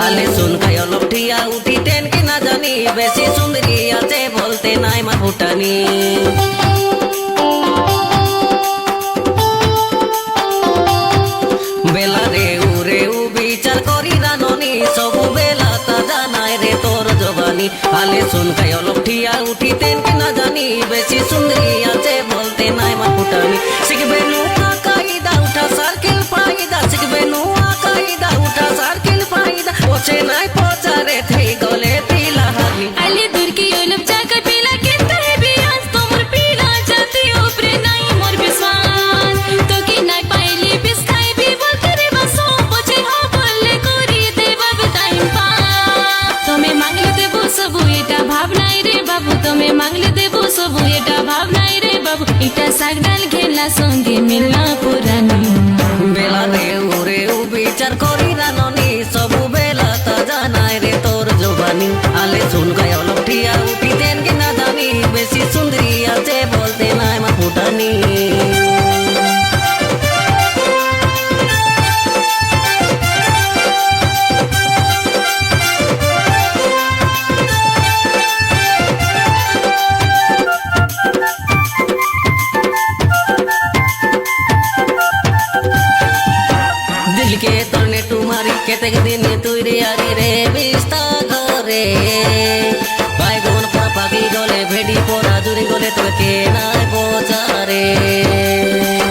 আলে শুন খাই অলপ ঠিয়া উঠি তেন কি না জানি বেশি সুন্দরী আছে বলতে নাই মা ফুটানি বেলা রে উরে উ বিচার করি রাননি সবু বেলা তা জানাই রে তোর জবানি আলে শুন খাই অলপ ঠিয়া উঠি তেন কি না জানি বেশি সুন্দরী আছে বলতে নাই মা ফুটানি শিখবে নুয়া কায়দা উঠা সার্কেল ফায়দা শিখবে নুয়া কায়দা উঠা সার্কেল ফায়দা ওছে নাই পচারে থেই গলে পিলা হানি আলে দূর কি ওলপ চাকা পিলা কিন্তু হে বিয়াস তোমার পিলা জাতি উপরে নাই মোর বিশ্বাস তো কি নাই পাইলি বিস খাইবি বল করে বসো পছে হো বললে করি দেবা টাইম পাস তুমি মাংলে দেবো সবু এটা ভাব নাই রে বাবু তুমি মাংলে দেবো সবু এটা ভাব নাই রে বাবু এটা সাগডাল খেলা সঙ্গে মিলনা পুরানি বেলা রে উরে উ বিচার করি রাননি সবু বেলা তা জানাই রে তোর জবানি আলে শুন খাই অলপ ঠিয়া উঠি তেন কি না জানি বেশি সুন্দরী আছে বলতে নাই মা ফুটানি दिल के तने तुम्हारी केतेक दिन तुई रे आरी रे बिस्ता घरे বাইগন পা পাখি গলে ভেডি পরা জুরি গলে তোকে নাই বোঝারে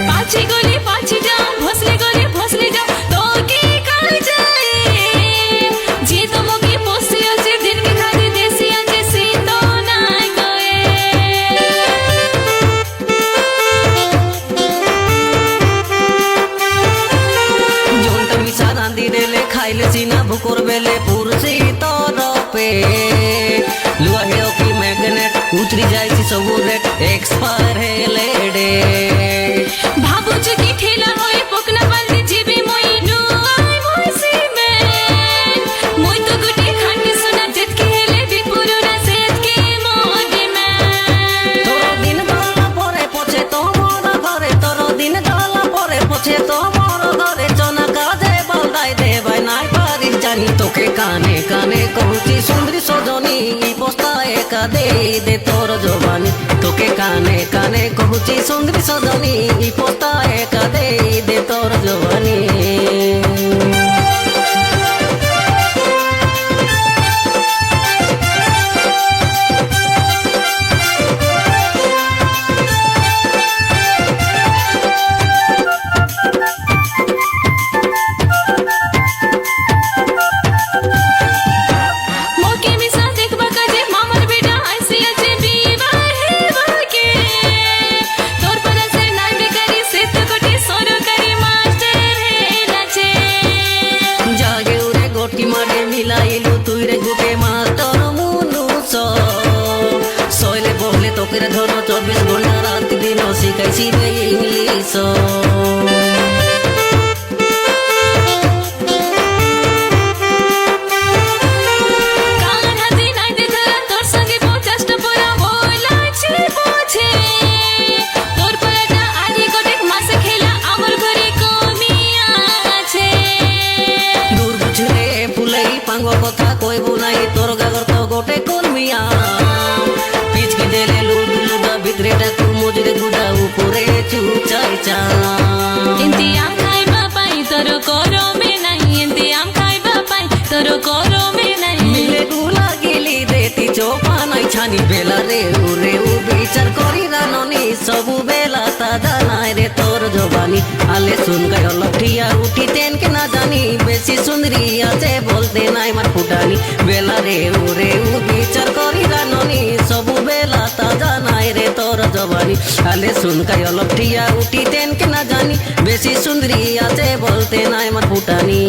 পাছি গলি পাছি যাও ভসলে গলি ভসলে যাও তো কি কাল যায় যে তোমাকে পোষে আছে দিন কে খাদি দেশি আছে সে তো নাই গয়ে জোনটা মিশা রাঁধি দেলে খাইলে সিনা ভুকর বেলে পুরসি তরপে লুয়া হেও কি ম্যাগনেট উতরি যাইছি সবু রেট এক্সপায়ার হেলে ডে ভাবুছ কি ঠেলা হয়ে পকনা পাল্টি জিবি মই নুয়াই মইছি মে মই তো গুটি খান্ডি সোনা জেতকে হেলে বি পুরোনা সেতকে মোদি মে তোর দিন গলা পরে পছে তোমার ঘরে তোর দিন গলা পরে পছে তোমার ঘরে চনা কাজে বলদাই দেবাই নাই পারিস জানি তোকে কানে কানে কহুছি সুন্দরী সজনী পোস্তা একা দে তোর জবানি তোকে কানে কানে কহুছি সুন্দরী সজনী পোস্তা একা দে তোর জবানি मोके मिसा देखबा काजे मामर बेटा आइसी আছে বিবাহে বাকে তোর পরাসে নাই বেকারি সে তো কোটি সরকারি মাস্টার হেলাছে জাগে উরে গোটি মারে মিলাইলু তুই রে গুটে মাস্টার মুনুস সইলে বহলে তোকে রে ধরো 24 ঘন্টা রাত দিন শিখাইছি রে ইংলিশ কান হাতে নাই দেখা তোর সঙ্গে 50টা পড়া বলাছে বোঝে তোর পরাটা আগে গোটে মাসে খেলা আমার ঘরে কমি আছে দূর বুঝলে ফুলাই পাঙ্গ কথা কইবু নাই তোর গাগর তো গোটে কোন মিয়া পিচকি দেলে লুডু লুডা ভিতরে ডাকু মজুরে গুডা উপরে চুচাই চা ইন্তিয়াম খাইবা পাই তোর করমে নাই ইন্তিয়াম খাইবা পাই তোর করমে নাই মিলে গুলা গিলি দেতি চোপা নাই ছানি বেলা রে উরে উ বিচার করি রাননি সবু বেলা তা জানাই রে তোর জবানি আলে শুন গায় অলপ ঠিয়া উঠি তেন কে না জানি বেশি সুন্দরী আছে বলতে নাই মার ফুটানি বেলা রে উরে উ বিচার করি রাননি সবু বেলা তা জানাই রে তোর জবানি আলে শুন গায় অলপ ঠিয়া উঠি তেন কে না জানি বেশি সুন্দরী আছে বলতে নাই মার ফুটানি